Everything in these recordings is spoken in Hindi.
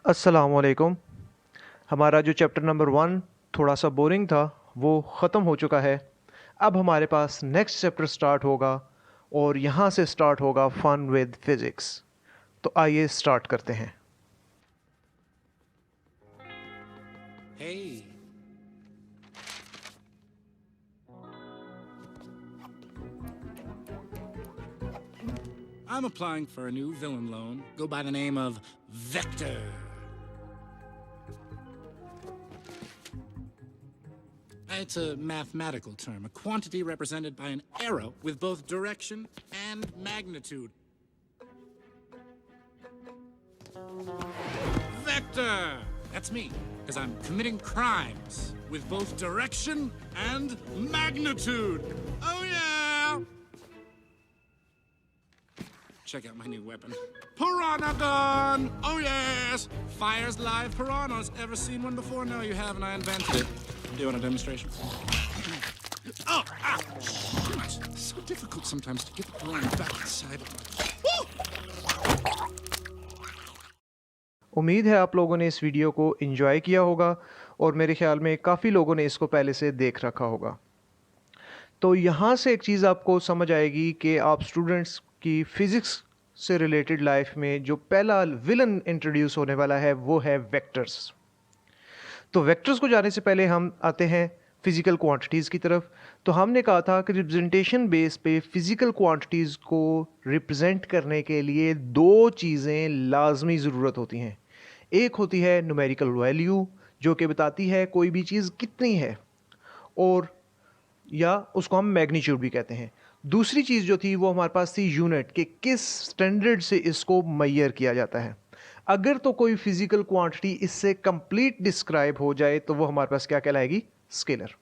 अस्सलामुअलैकुम। हमारा जो चैप्टर नंबर 1 थोड़ा सा बोरिंग था वो ख़त्म हो चुका है। अब हमारे पास नेक्स्ट चैप्टर स्टार्ट होगा और यहाँ से स्टार्ट होगा फन विद फिज़िक्स। तो आइए स्टार्ट करते हैं। Hey, I'm applying for a new villain loan. Go by the name of Vector. It's a mathematical term, a quantity represented by an arrow with both direction and magnitude. Vector! That's me, because I'm committing crimes with both direction and magnitude. Oh, yeah! Check out my new weapon. Piranha gun! Oh, yes! Fires live piranhas. Ever seen one before? No, you haven't. I invented it. Do you want a demonstration? Oh, ah! Shit. It's so difficult sometimes to get the piranha back inside of my... उम्मीद है आप लोगों ने इस वीडियो को एंजॉय किया होगा और मेरे ख्याल में काफ़ी लोगों ने इसको पहले से देख रखा होगा। तो यहाँ से एक चीज़ आपको समझ आएगी कि आप स्टूडेंट्स की फ़िज़िक्स से रिलेटेड लाइफ में जो पहला विलन इंट्रोड्यूस होने वाला है वो है वेक्टर्स। तो वेक्टर्स को जाने से पहले हम आते हैं फिज़िकल क्वांटिटीज़ की तरफ। तो हमने कहा था कि रिप्रेजेंटेशन बेस पे फिज़िकल क्वांटिटीज़ को रिप्रेजेंट करने के लिए दो चीज़ें लाजमी ज़रूरत होती हैं। एक होती है न्यूमेरिकल वैल्यू जो कि बताती है कोई भी चीज़ कितनी है, और या उसको हम मैग्नीट्यूड भी कहते हैं। दूसरी चीज़ जो थी वो हमारे पास थी यूनिट, कि किस स्टैंडर्ड से इसको मैयर किया जाता है। अगर तो कोई फिजिकल क्वांटिटी इससे कंप्लीट डिस्क्राइब हो जाए तो वो हमारे पास क्या कहलाएगी? स्केलर।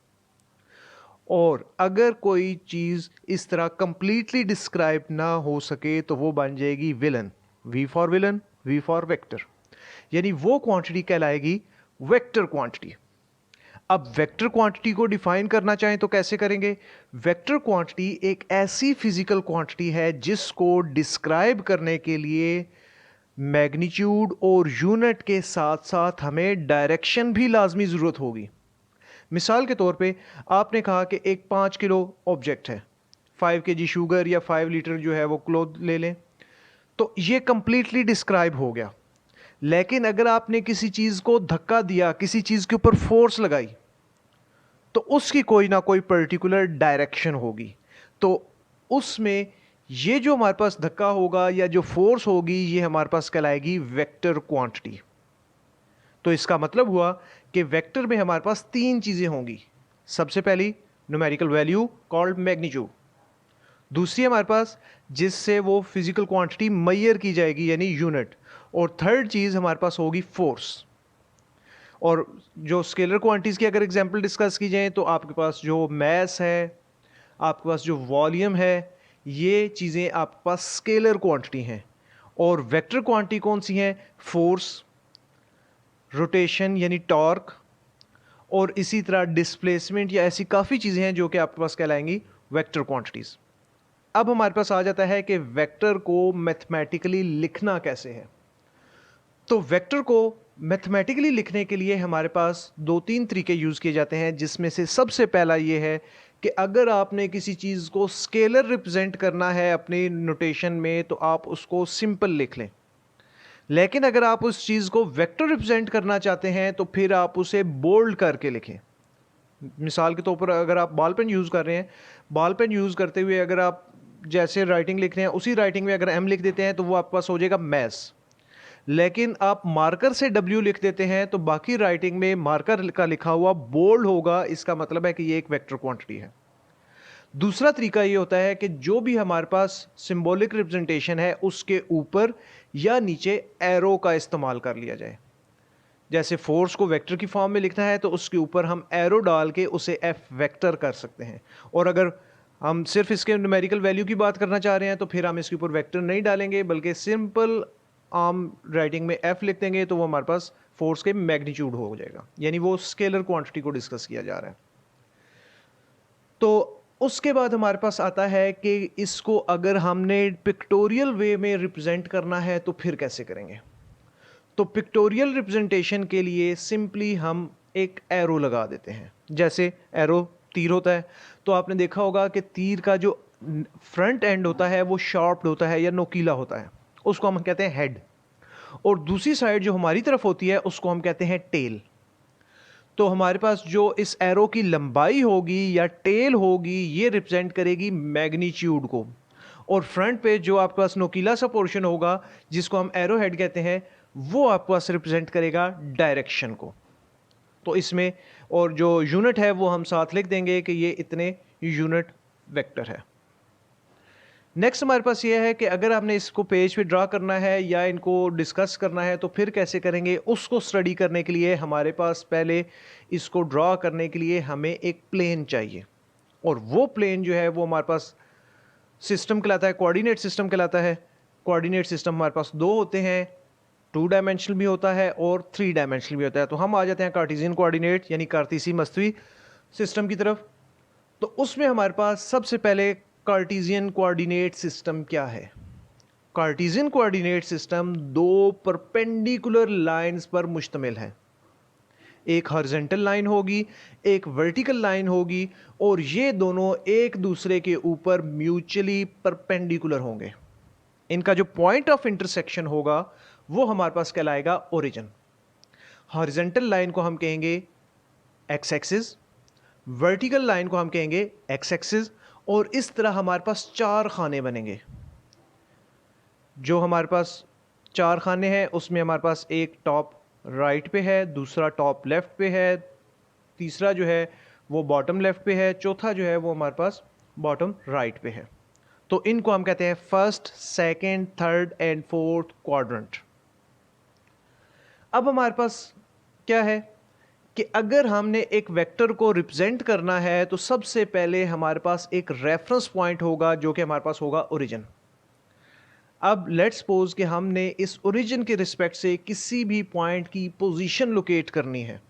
और अगर कोई चीज़ इस तरह कंप्लीटली डिस्क्राइब ना हो सके तो वो बन जाएगी villain. V for villain, V for vector, यानी वो क्वांटिटी कहलाएगी वेक्टर क्वांटिटी। अब वेक्टर क्वांटिटी को डिफाइन करना चाहें तो कैसे करेंगे? वेक्टर क्वांटिटी एक ऐसी फिजिकल क्वांटिटी है जिसको डिस्क्राइब करने के लिए मैग्नीट्यूड और यूनिट के साथ साथ हमें डायरेक्शन भी लाजमी ज़रूरत होगी। मिसाल के तौर पे आपने कहा कि एक 5 किलो ऑब्जेक्ट है, 5 केजी शुगर या 5 लीटर जो है वो क्लोथ ले लें, तो ये कंप्लीटली डिस्क्राइब हो गया। लेकिन अगर आपने किसी चीज़ को धक्का दिया, किसी चीज़ के ऊपर फोर्स लगाई, तो उसकी कोई ना कोई पर्टिकुलर डायरेक्शन होगी। तो उसमें ये जो हमारे पास धक्का होगा या जो फोर्स होगी ये हमारे पास कहलाएगी वेक्टर क्वांटिटी। तो इसका मतलब हुआ कि वेक्टर में हमारे पास तीन चीज़ें होंगी। सबसे पहली न्यूमेरिकल वैल्यू कॉल्ड मैग्नीट्यूड, दूसरी हमारे पास जिससे वो फिजिकल क्वांटिटी मैयर की जाएगी यानी यूनिट, और थर्ड चीज़ हमारे पास होगी फोर्स। और जो स्केलर क्वांटिटीज़ की अगर एग्जांपल डिस्कस की जाए तो आपके पास जो मैस है, आपके पास जो वॉल्यूम है, ये चीज़ें आपके पास स्केलर क्वांटिटी हैं। और वेक्टर क्वांटिटी कौन सी हैं? फोर्स, रोटेशन यानी टॉर्क, और इसी तरह डिस्प्लेसमेंट या ऐसी काफ़ी चीज़ें हैं जो कि आपके पास कहलाएंगी वेक्टर क्वांटिटीज़। अब हमारे पास आ जाता है कि वेक्टर को मैथमेटिकली लिखना कैसे है। तो वेक्टर को मैथमेटिकली लिखने के लिए हमारे पास दो तीन तरीके यूज़ किए जाते हैं, जिसमें से सबसे पहला ये है कि अगर आपने किसी चीज़ को स्केलर रिप्रेजेंट करना है अपनी नोटेशन में तो आप उसको सिंपल लिख लें। लेकिन अगर आप उस चीज़ को वेक्टर रिप्रेजेंट करना चाहते हैं तो फिर आप उसे बोल्ड करके लिखें। मिसाल के तौर पर अगर आप बॉल पेन यूज़ कर रहे हैं, बॉल पेन यूज़ करते हुए अगर आप जैसे राइटिंग लिख रहे हैं उसी राइटिंग में अगर एम लिख देते हैं तो वो आपके पास हो जाएगा मैस। लेकिन आप मार्कर से डब्ल्यू लिख देते हैं तो बाकी राइटिंग में मार्कर का लिखा हुआ बोल्ड होगा। इसका मतलब है कि ये एक वेक्टर क्वांटिटी है। दूसरा तरीका ये होता है कि जो भी हमारे पास सिंबॉलिक रिप्रेजेंटेशन है उसके ऊपर या नीचे एरो का इस्तेमाल कर लिया जाए। जैसे फोर्स को वेक्टर की फॉर्म में लिखना है तो उसके ऊपर हम एरो डाल के उसे एफ वेक्टर कर सकते हैं। और अगर हम सिर्फ इसके न्यूमेरिकल वैल्यू की बात करना चाह रहे हैं तो फिर हम इसके ऊपर वेक्टर नहीं डालेंगे बल्कि सिंपल आम राइटिंग में एफ लिख देंगे तो वो हमारे पास फोर्स के मैग्नीट्यूड हो जाएगा, यानी वो स्केलर क्वांटिटी को डिस्कस किया जा रहा है। तो उसके बाद हमारे पास आता है कि इसको अगर हमने पिक्टोरियल वे में रिप्रेजेंट करना है तो फिर कैसे करेंगे। तो पिक्टोरियल रिप्रेजेंटेशन के लिए सिंपली हम एक एरो लगा देते हैं। जैसे एरो तीर होता है, तो आपने देखा होगा कि तीर का जो फ्रंट एंड होता है वो शार्प्ड होता है या नोकीला होता है, उसको हम कहते हैं हेड। और दूसरी साइड जो हमारी तरफ होती है उसको हम कहते हैं टेल। तो हमारे पास जो इस एरो की लंबाई होगी या टेल होगी, ये रिप्रेजेंट करेगी मैग्नीट्यूड को। और फ्रंट पे जो आपके पास नोकीला सा पोर्शन होगा जिसको हम एरो हेड कहते हैं, वो आपके पास रिप्रेजेंट करेगा डायरेक्शन को। तो इसमें और जो यूनिट है वो हम साथ लिख देंगे कि ये इतने यूनिट वेक्टर है। नेक्स्ट हमारे पास ये है कि अगर आपने इसको पेज पे ड्रा करना है या इनको डिस्कस करना है तो फिर कैसे करेंगे, उसको स्टडी करने के लिए हमारे पास पहले इसको ड्रा करने के लिए हमें एक प्लेन चाहिए। और वो प्लेन जो है वो हमारे पास सिस्टम कहलाता है, कोऑर्डिनेट सिस्टम कहलाता है। कोऑर्डिनेट सिस्टम हमारे पास दो होते हैं, 2 डायमेंशनल भी होता है और 3 डायमेंशनल भी होता है। तो हम आ जाते हैं कार्टेशियन कोऑर्डिनेट यानी कार्तीसी मस्तवी सिस्टम की तरफ। तो उसमें हमारे पास सबसे पहले कार्टेशियन कोऑर्डिनेट सिस्टम क्या है। कार्टेशियन कोऑर्डिनेट सिस्टम दो परपेंडिकुलर लाइंस पर मुश्तमिल है। एक हॉरिजॉन्टल लाइन होगी, एक वर्टिकल लाइन होगी, और ये दोनों एक दूसरे के ऊपर म्यूचुअली परपेंडिकुलर होंगे। इनका जो पॉइंट ऑफ इंटरसेक्शन होगा वो हमारे पास कहलाएगा ओरिजिन। हॉरिजॉन्टल लाइन को हम कहेंगे एक्स एक्सिस, वर्टिकल लाइन को हम कहेंगे एक्स एक्सिस, और इस तरह हमारे पास 4 खाने बनेंगे। जो हमारे पास 4 खाने हैं उसमें हमारे पास एक टॉप राइट पे है, दूसरा टॉप लेफ्ट पे है, तीसरा जो है वो बॉटम लेफ्ट पे है, चौथा जो है वो हमारे पास बॉटम राइट पे है। तो इनको हम कहते हैं first, second, third and fourth quadrant. अब हमारे पास क्या है कि अगर हमने एक वेक्टर को रिप्रेजेंट करना है तो सबसे पहले हमारे पास एक रेफरेंस पॉइंट होगा जो कि हमारे पास होगा ओरिजिन। अब लेट्स सपोज कि हमने इस ओरिजिन के रिस्पेक्ट से किसी भी पॉइंट की पोजीशन लोकेट करनी है,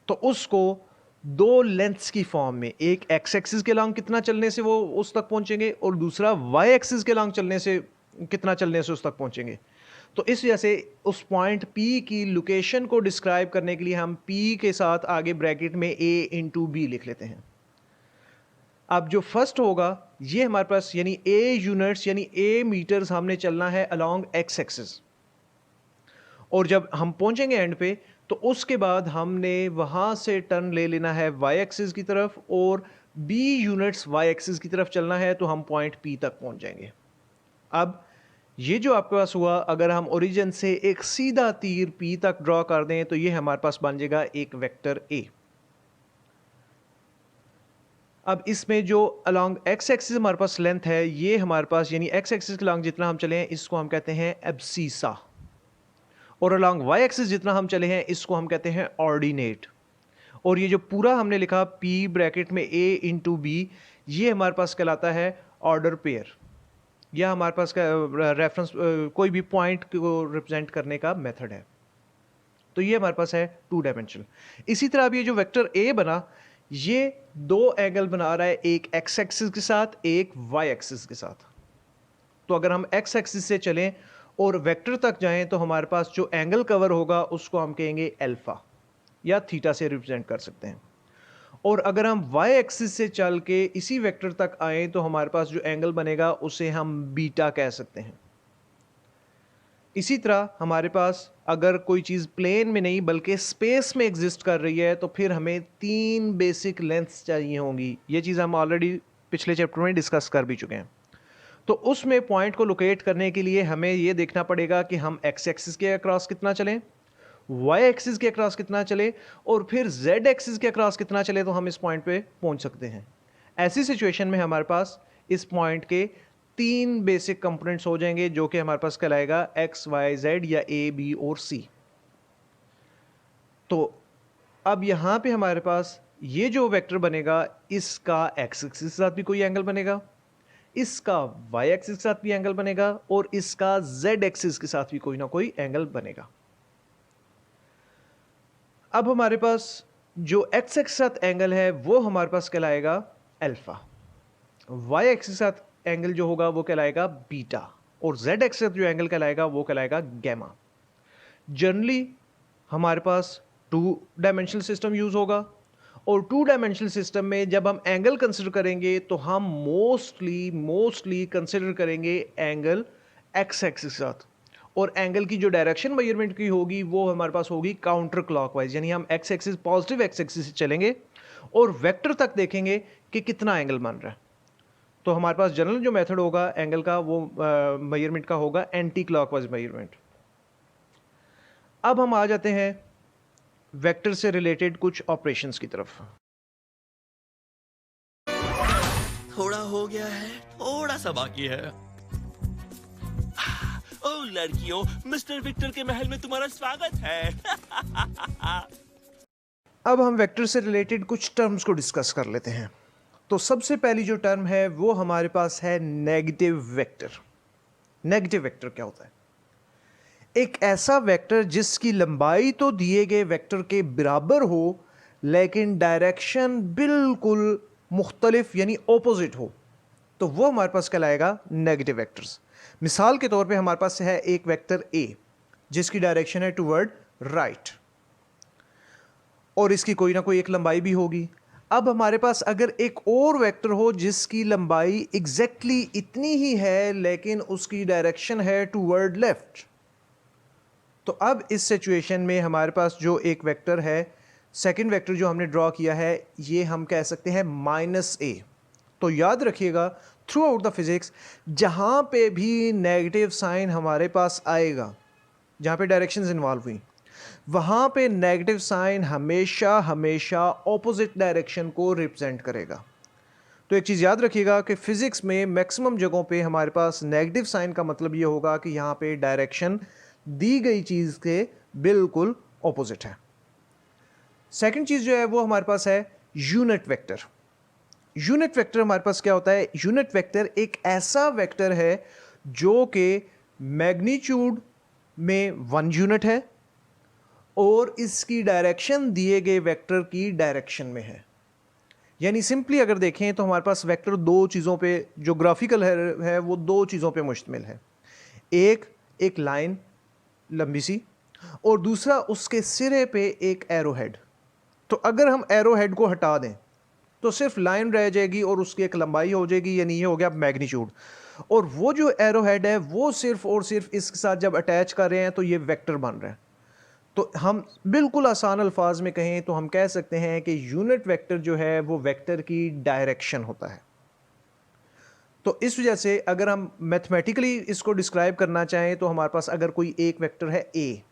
तो उसको दो लेंथ्स की फॉर्म में, एक एक्स एक्सिस के लॉन्ग कितना चलने से वो उस तक पहुंचेंगे और दूसरा वाई एक्सिस के लॉन्ग चलने से कितना चलने से उस तक पहुंचेंगे। तो इस वजह से उस पॉइंट P की लोकेशन को डिस्क्राइब करने के लिए हम P के साथ आगे ब्रैकेट में A इंटू बी लिख लेते हैं। अब जो फर्स्ट होगा ये हमारे पास यानी A यूनिट्स यानी A मीटर्स हमने चलना है अलोंग एक्स एक्सिस, और जब हम पहुंचेंगे एंड पे तो उसके बाद हमने वहां से टर्न ले लेना है वाई एक्सिस की तरफ और B यूनिट्स वाई एक्सिस की तरफ चलना है, तो हम पॉइंट P तक पहुंच जाएंगे। अब ये जो आपके पास हुआ, अगर हम ओरिजिन से एक सीधा तीर P तक ड्रॉ कर दें तो ये हमारे पास बन जाएगा एक वेक्टर A। अब इसमें जो अलोंग एक्स एक्सिस हमारे पास लेंथ है, ये हमारे पास यानी एक्स एक्सिस के अलोंग जितना हम चले हैं इसको हम कहते हैं एब्सीसा, और अलोंग वाई एक्सिस जितना हम चले हैं इसको हम कहते हैं ऑर्डिनेट। और ये जो पूरा हमने लिखा P ब्रैकेट में A इंटू बी, ये हमारे पास कहलाता है ऑर्डर पेयर, या हमारे पास का रेफरेंस कोई भी पॉइंट को रिप्रेजेंट करने का मेथड है। तो ये हमारे पास है 2 डायमेंशनल। इसी तरह अब ये जो वेक्टर A बना, ये दो एंगल बना रहा है, एक एक्स एक्सिस के साथ एक वाई एक्सिस के साथ। तो अगर हम एक्स एक्सिस से चलें और वेक्टर तक जाएं तो हमारे पास जो एंगल कवर होगा उसको हम कहेंगे अल्फा या थीटा से रिप्रेजेंट कर सकते हैं। और अगर हम वाई एक्सिस से चल के इसी वेक्टर तक आए तो हमारे पास जो एंगल बनेगा उसे हम बीटा कह सकते हैं। इसी तरह हमारे पास अगर कोई चीज़ प्लेन में नहीं बल्कि स्पेस में एग्जिस्ट कर रही है तो फिर हमें 3 बेसिक लेंथ्स चाहिए होंगी। ये चीज़ हम ऑलरेडी पिछले चैप्टर में डिस्कस कर भी चुके हैं। तो उसमें पॉइंट को लोकेट करने के लिए हमें ये देखना पड़ेगा कि हम एक्स एक्सिस के अक्रॉस कितना चलें, वाई एक्सिस के अक्रॉस कितना चले और फिर जेड एक्सिस के अक्रॉस कितना चले, तो हम इस पॉइंट पे पहुंच सकते हैं। ऐसी सिचुएशन में हमारे पास इस पॉइंट के 3 बेसिक कंपोनेंट्स हो जाएंगे जो कि हमारे पास कहलाएगा एक्स वाई जेड या ए बी और सी। तो अब यहां पे हमारे पास ये जो वेक्टर बनेगा इसका एक्स एक्सिस के साथ भी कोई एंगल बनेगा, इसका वाई एक्सिस के साथ भी एंगल बनेगा और इसका जेड एक्सिस के साथ भी कोई ना कोई एंगल बनेगा। अब हमारे पास जो एक्स एक्सिस के साथ एंगल है वो हमारे पास कहलाएगा अल्फा, वाई एक्सिस के साथ एंगल जो होगा वो कहलाएगा बीटा और जेड एक्सिस जो एंगल कहलाएगा वो कहलाएगा गैमा। जनरली हमारे पास टू डायमेंशनल सिस्टम यूज़ होगा, और टू डायमेंशनल सिस्टम में जब हम एंगल कंसिडर करेंगे तो हम मोस्टली कंसिडर करेंगे एंगल एक्स एक्सिस के साथ, और एंगल की जो डायरेक्शन मेजरमेंट की होगी वो हमारे पास होगी काउंटर क्लॉकवाइज, यानी हम x axis positive x axis से चलेंगे और वेक्टर तक देखेंगे कि कितना एंगल बन रहा है। तो हमारे पास जनरल जो मेथड होगा एंगल का वो मेजरमेंट का होगा एंटी क्लॉकवाइज मेजरमेंट। अब हम आ जाते हैं वेक्टर से रिलेटेड कुछ ऑपरेशंस की तरफ। थोड़ा हो गया है, थोड़ा सा बाकी है। ओ लड़कियों, मिस्टर विक्टर के महल में तुम्हारा स्वागत है। अब हम वेक्टर से रिलेटेड कुछ टर्म्स को डिस्कस कर लेते हैं। तो सबसे पहली जो टर्म है वो हमारे पास है नेगेटिव वेक्टर। नेगेटिव वेक्टर क्या होता है? एक ऐसा वेक्टर जिसकी लंबाई तो दिए गए वेक्टर के बराबर हो लेकिन डायरेक्शन बिल्कुल मुख्तलिफ यानी ऑपोजिट हो, तो वो हमारे पास कहलाएगा नेगेटिव वेक्टर्स। मिसाल के तौर पे हमारे पास है एक वेक्टर ए जिसकी डायरेक्शन है टुवर्ड राइट, और इसकी कोई ना कोई एक लंबाई भी होगी। अब हमारे पास अगर एक और वेक्टर हो जिसकी लंबाई एग्जैक्टली इतनी ही है लेकिन उसकी डायरेक्शन है टुवर्ड लेफ्ट, तो अब इस सिचुएशन में हमारे पास जो एक वेक्टर है, सेकंड वेक्टर जो हमने ड्रॉ किया है, ये हम कह सकते हैं माइनस ए। तो याद रखिएगा थ्रू आउट द फिजिक्स जहाँ पे भी नेगेटिव साइन हमारे पास आएगा, जहाँ पे डायरेक्शंस इन्वॉल्व हुई, वहाँ पे नेगेटिव साइन हमेशा हमेशा ऑपोजिट डायरेक्शन को रिप्रेजेंट करेगा। तो एक चीज़ याद रखिएगा कि फिजिक्स में मैक्सिमम जगहों पे हमारे पास नेगेटिव साइन का मतलब ये होगा कि यहाँ पे डायरेक्शन दी गई चीज़ के बिल्कुल ऑपोजिट है। सेकंड चीज़ जो है वो हमारे पास है यूनिट वेक्टर। यूनिट वेक्टर हमारे पास क्या होता है? यूनिट वेक्टर एक ऐसा वेक्टर है जो कि मैग्नीट्यूड में 1 यूनिट है और इसकी डायरेक्शन दिए गए वेक्टर की डायरेक्शन में है। यानी सिंपली अगर देखें तो हमारे पास वेक्टर दो चीज़ों पे जो ग्राफिकल है वो दो चीज़ों पे मुश्तमिल है। एक लाइन लंबी सी, और दूसरा उसके सिरे पे एक एरो हेड। तो अगर हम एरो हेड को हटा दें तो सिर्फ लाइन रह जाएगी और उसकी एक लंबाई हो जाएगी, यानी ये हो गया मैग्नीट्यूड। और वो जो एरो हेड है वो सिर्फ और सिर्फ इसके साथ जब अटैच कर रहे हैं तो ये वेक्टर बन रहा है। तो हम बिल्कुल आसान अल्फाज में कहें तो हम कह सकते हैं कि यूनिट वेक्टर जो है वो वेक्टर की डायरेक्शन होता है। तो इस वजह से अगर हम मैथमेटिकली इसको डिस्क्राइब करना चाहें तो हमारे पास अगर कोई एक वेक्टर है ए,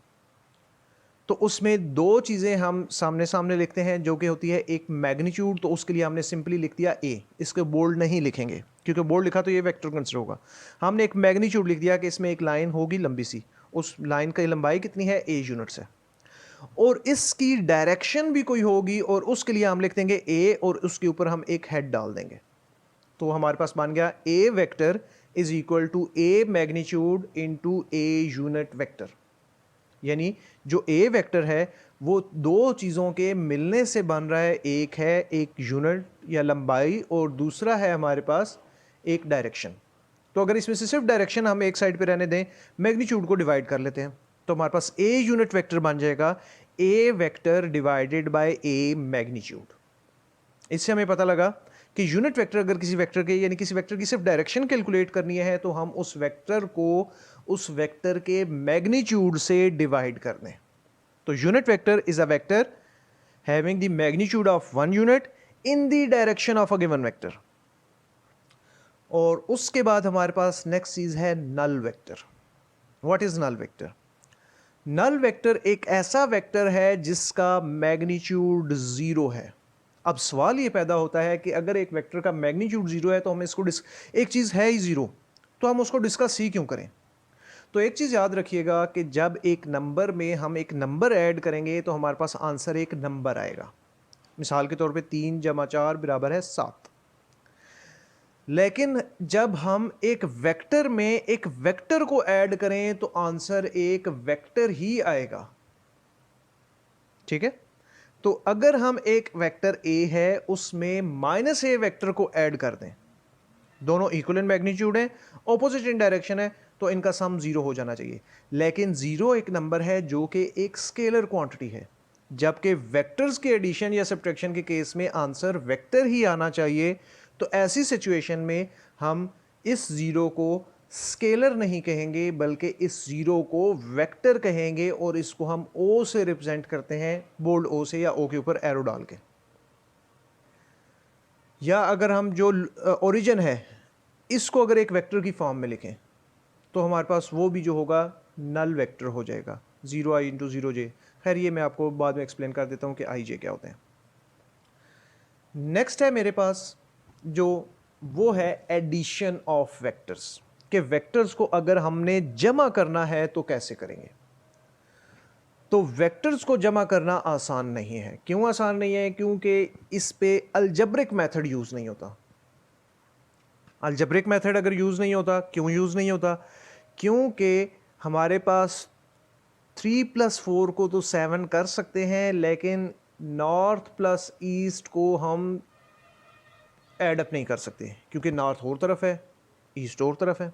तो उसमें दो चीज़ें हम सामने सामने लिखते हैं जो कि होती है एक मैग्नीट्यूड, तो उसके लिए हमने सिंपली लिख दिया ए। इसके बोल्ड नहीं लिखेंगे क्योंकि बोल्ड लिखा तो ये वेक्टर कंसिडर होगा। हमने एक मैग्नीट्यूड लिख दिया कि इसमें एक लाइन होगी लंबी सी, उस लाइन की लंबाई कितनी है? ए यूनिट्स है, और इसकी डायरेक्शन भी कोई होगी और उसके लिए हम लिख देंगे ए और उसके ऊपर हम एक हेड डाल देंगे। तो हमारे पास बन गया A vector is equal to A magnitude into A unit vector. यानी जो ए वेक्टर है वो दो चीज़ों के मिलने से बन रहा है। एक है एक यूनिट या लंबाई और दूसरा है हमारे पास एक डायरेक्शन। तो अगर इसमें से सिर्फ डायरेक्शन हम एक साइड पे रहने दें, मैग्नीट्यूड को डिवाइड कर लेते हैं, तो हमारे पास ए यूनिट वेक्टर बन जाएगा A vector divided by A magnitude. इससे हमें पता लगा कि यूनिट वेक्टर अगर किसी वेक्टर के यानी किसी वेक्टर की सिर्फ डायरेक्शन कैलकुलेट करनी है तो हम उस वेक्टर को उस वेक्टर के मैग्नीट्यूड से डिवाइड कर दें। तो unit vector is a vector having the magnitude of 1 unit in the direction of a given vector. और उसके बाद हमारे पास नेक्स्ट चीज है null vector. What is null vector? Null vector एक ऐसा वेक्टर है जिसका मैग्नीट्यूड 0 है। अब सवाल ये पैदा होता है कि अगर एक वेक्टर का मैग्नीट्यूड 0 है तो हम इसको एक चीज़ है ही 0, तो हम उसको डिस्कस ही क्यों करें? तो एक चीज़ याद रखिएगा कि जब एक नंबर में हम एक नंबर ऐड करेंगे तो हमारे पास आंसर एक नंबर आएगा। मिसाल के तौर पे 3 + 4 = 7। लेकिन जब हम एक वेक्टर में एक वेक्टर को ऐड करें तो आंसर एक वेक्टर ही आएगा। ठीक है? तो अगर हम एक वेक्टर ए है उसमें -a वेक्टर को ऐड कर दें, दोनों इक्वल इन मैग्नीट्यूड है, ऑपोजिट इन डायरेक्शन है, तो इनका सम 0 हो जाना चाहिए। लेकिन 0 एक नंबर है जो कि एक स्केलर क्वांटिटी है, जबकि वेक्टर्स के एडिशन या सब्ट्रैक्शन के केस में आंसर वेक्टर ही आना चाहिए। तो ऐसी सिचुएशन में हम इस 0 को स्केलर नहीं कहेंगे बल्कि इस 0 को वेक्टर कहेंगे, और इसको हम ओ से रिप्रेजेंट करते हैं, बोल्ड ओ से या ओ के ऊपर एरो डाल के। या अगर हम जो ओरिजिन है इसको अगर एक वेक्टर की फॉर्म में लिखें तो हमारे पास वो भी जो होगा नल वेक्टर हो जाएगा, 0i इंटू 0j। खैर ये मैं आपको बाद में एक्सप्लेन कर देता हूँ कि i j क्या होते हैं। नेक्स्ट है मेरे पास जो वो है एडिशन ऑफ वेक्टर्स, कि वेक्टर्स को अगर हमने जमा करना है तो कैसे करेंगे। तो वेक्टर्स को जमा करना आसान नहीं है। क्यों आसान नहीं है? क्योंकि इस पे अलजेब्रिक मेथड यूज नहीं होता। अलजेब्रिक मेथड अगर यूज नहीं होता, क्यों यूज नहीं होता? क्योंकि हमारे पास 3 + 4 को तो 7 कर सकते हैं, लेकिन नॉर्थ प्लस ईस्ट को हम ऐड अप नहीं कर सकते, क्योंकि नॉर्थ और तरफ है, ईस्ट और तरफ है।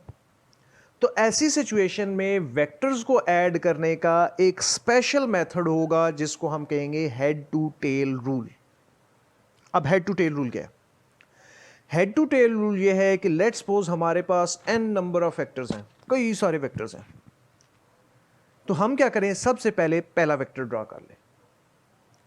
तो ऐसी सिचुएशन में वेक्टर्स को ऐड करने का एक स्पेशल मेथड होगा जिसको हम कहेंगे हेड टू टेल रूल। अब हेड टू टेल रूल क्या है? हेड टू टेल रूल ये है कि लेट्स सपोज हमारे पास n नंबर ऑफ वेक्टर्स हैं, कई सारे वेक्टर्स हैं। तो हम क्या करें, सबसे पहले पहला वेक्टर ड्रॉ कर लें।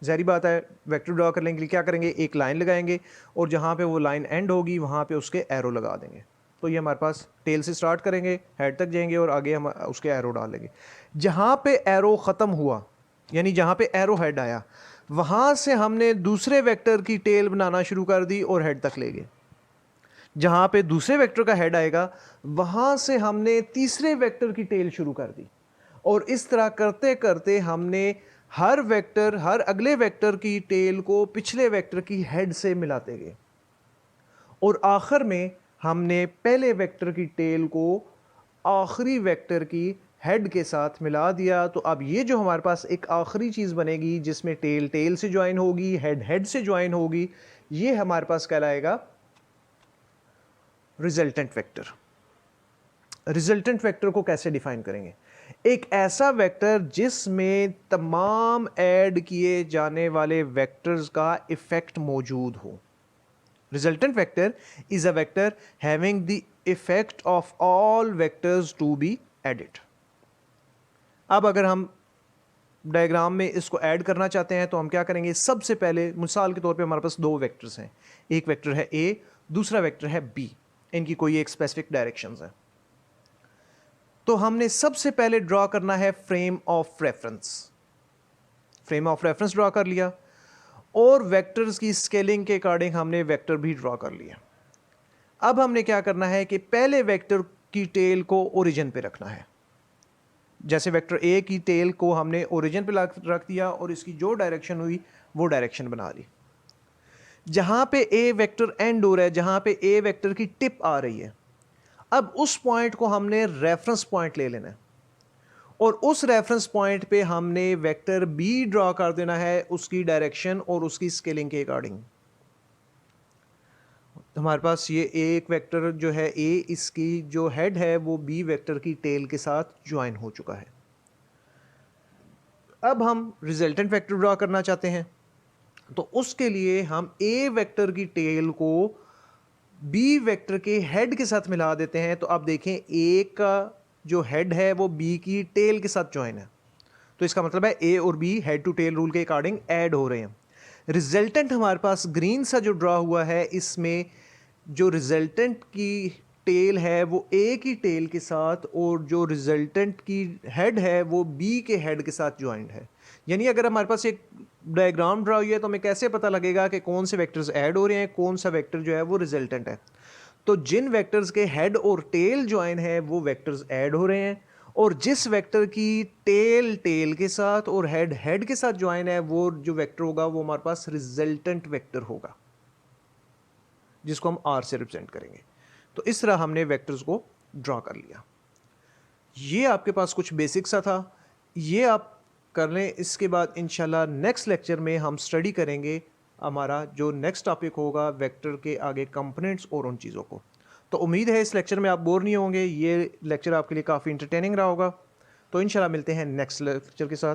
ज़ाहिर बात है, वेक्टर ड्रॉ करने के लिए क्या करेंगे, एक लाइन लगाएंगे और जहाँ पे वो लाइन एंड होगी वहाँ पे उसके एरो लगा देंगे। तो ये हमारे पास टेल से स्टार्ट करेंगे, हेड तक जाएंगे और आगे हम उसके एरो डालेंगे। जहाँ पे एरो ख़त्म हुआ, यानी जहाँ पे एरो हेड आया, वहाँ से हमने दूसरे वेक्टर की टेल बनाना शुरू कर दी और हेड तक ले गए। जहाँ पे दूसरे वेक्टर का हेड आएगा वहाँ से हमने तीसरे वेक्टर की टेल शुरू कर दी, और इस तरह करते करते हमने हर वेक्टर, हर अगले वेक्टर की टेल को पिछले वेक्टर की हेड से मिलाते गए, और आखिर में हमने पहले वेक्टर की टेल को आखिरी वेक्टर की हेड के साथ मिला दिया। तो अब ये जो हमारे पास एक आखिरी चीज़ बनेगी जिसमें टेल टेल से ज्वाइन होगी, हेड हेड से ज्वाइन होगी, ये हमारे पास कहलाएगा रिजल्टेंट वेक्टर। रिजल्टेंट वेक्टर को कैसे डिफाइन करेंगे? एक ऐसा वेक्टर जिसमें तमाम ऐड किए जाने वाले वेक्टर्स का इफेक्ट मौजूद हो। Resultant vector is a vector having the effect of all vectors to be added. अब अगर हम डायग्राम में इसको ऐड करना चाहते हैं तो हम क्या करेंगे, सबसे पहले मिसाल के तौर पे हमारे पास दो वेक्टर्स हैं, एक वेक्टर है A, दूसरा वेक्टर है B। इनकी कोई एक स्पेसिफिक डायरेक्शंस है। तो हमने सबसे पहले ड्रॉ करना है frame of reference. Frame of reference draw कर लिया और वेक्टर्स की स्केलिंग के अकॉर्डिंग हमने वेक्टर भी ड्रॉ कर लिया। अब हमने क्या करना है कि पहले वेक्टर की टेल को ओरिजिन पे रखना है। जैसे वेक्टर ए की टेल को हमने ओरिजिन पे रख दिया और इसकी जो डायरेक्शन हुई वो डायरेक्शन बना ली। जहाँ पे ए वेक्टर एंड हो रहा है, जहाँ पे ए वेक्टर की टिप आ रही है, अब उस पॉइंट को हमने रेफरेंस पॉइंट ले लेना है, और उस रेफरेंस पॉइंट पे हमने वेक्टर बी ड्रॉ कर देना है उसकी डायरेक्शन और उसकी स्केलिंग के अकॉर्डिंग। हमारे पास ये एक वेक्टर जो है ए, इसकी जो हेड है वो बी वेक्टर की टेल के साथ ज्वाइन हो चुका है। अब हम रिजल्टेंट वेक्टर ड्रॉ करना चाहते हैं, तो उसके लिए हम ए वेक्टर की टेल को बी वेक्टर के हेड के साथ मिला देते हैं। तो आप देखें ए का जो हेड है वो बी की टेल के साथ ज्वाइन है, तो इसका मतलब है ए और B head to tail rule के अकॉर्डिंग ऐड हो रहे हैं। रिजल्टेंट हमारे पास ग्रीन सा जो ड्रॉ हुआ है, इसमें जो रिजल्टेंट की टेल है वो ए की टेल के साथ और जो रिजल्टेंट की हेड है वो बी के हेड के साथ ज्वाइंट है। यानी अगर हमारे पास एक डायग्राम ड्रॉ हुई है तो हमें कैसे पता लगेगा कि कौन से वेक्टर्स ऐड हो रहे हैं, कौन सा वेक्टर जो है वो रिजल्टेंट है। तो जिन वेक्टर्स के हेड और टेल ज्वाइन है वो वेक्टर्स ऐड हो रहे हैं, और जिस वेक्टर की टेल टेल के साथ और हेड हेड के साथ ज्वाइन है वो जो वेक्टर होगा वो हमारे पास रिजल्टेंट वेक्टर होगा, जिसको हम आर से रिप्रेजेंट करेंगे। तो इस तरह हमने वेक्टर्स को ड्रॉ कर लिया। ये आपके पास कुछ बेसिक सा था, ये आप कर लें। इसके बाद इंशाल्लाह नेक्स्ट लेक्चर में हम स्टडी करेंगे हमारा जो नेक्स्ट टॉपिक होगा वेक्टर के आगे कंपोनेंट्स और उन चीज़ों को। तो उम्मीद है इस लेक्चर में आप बोर नहीं होंगे, ये लेक्चर आपके लिए काफ़ी इंटरटेनिंग रहा होगा। तो इंशाल्लाह मिलते हैं नेक्स्ट लेक्चर के साथ।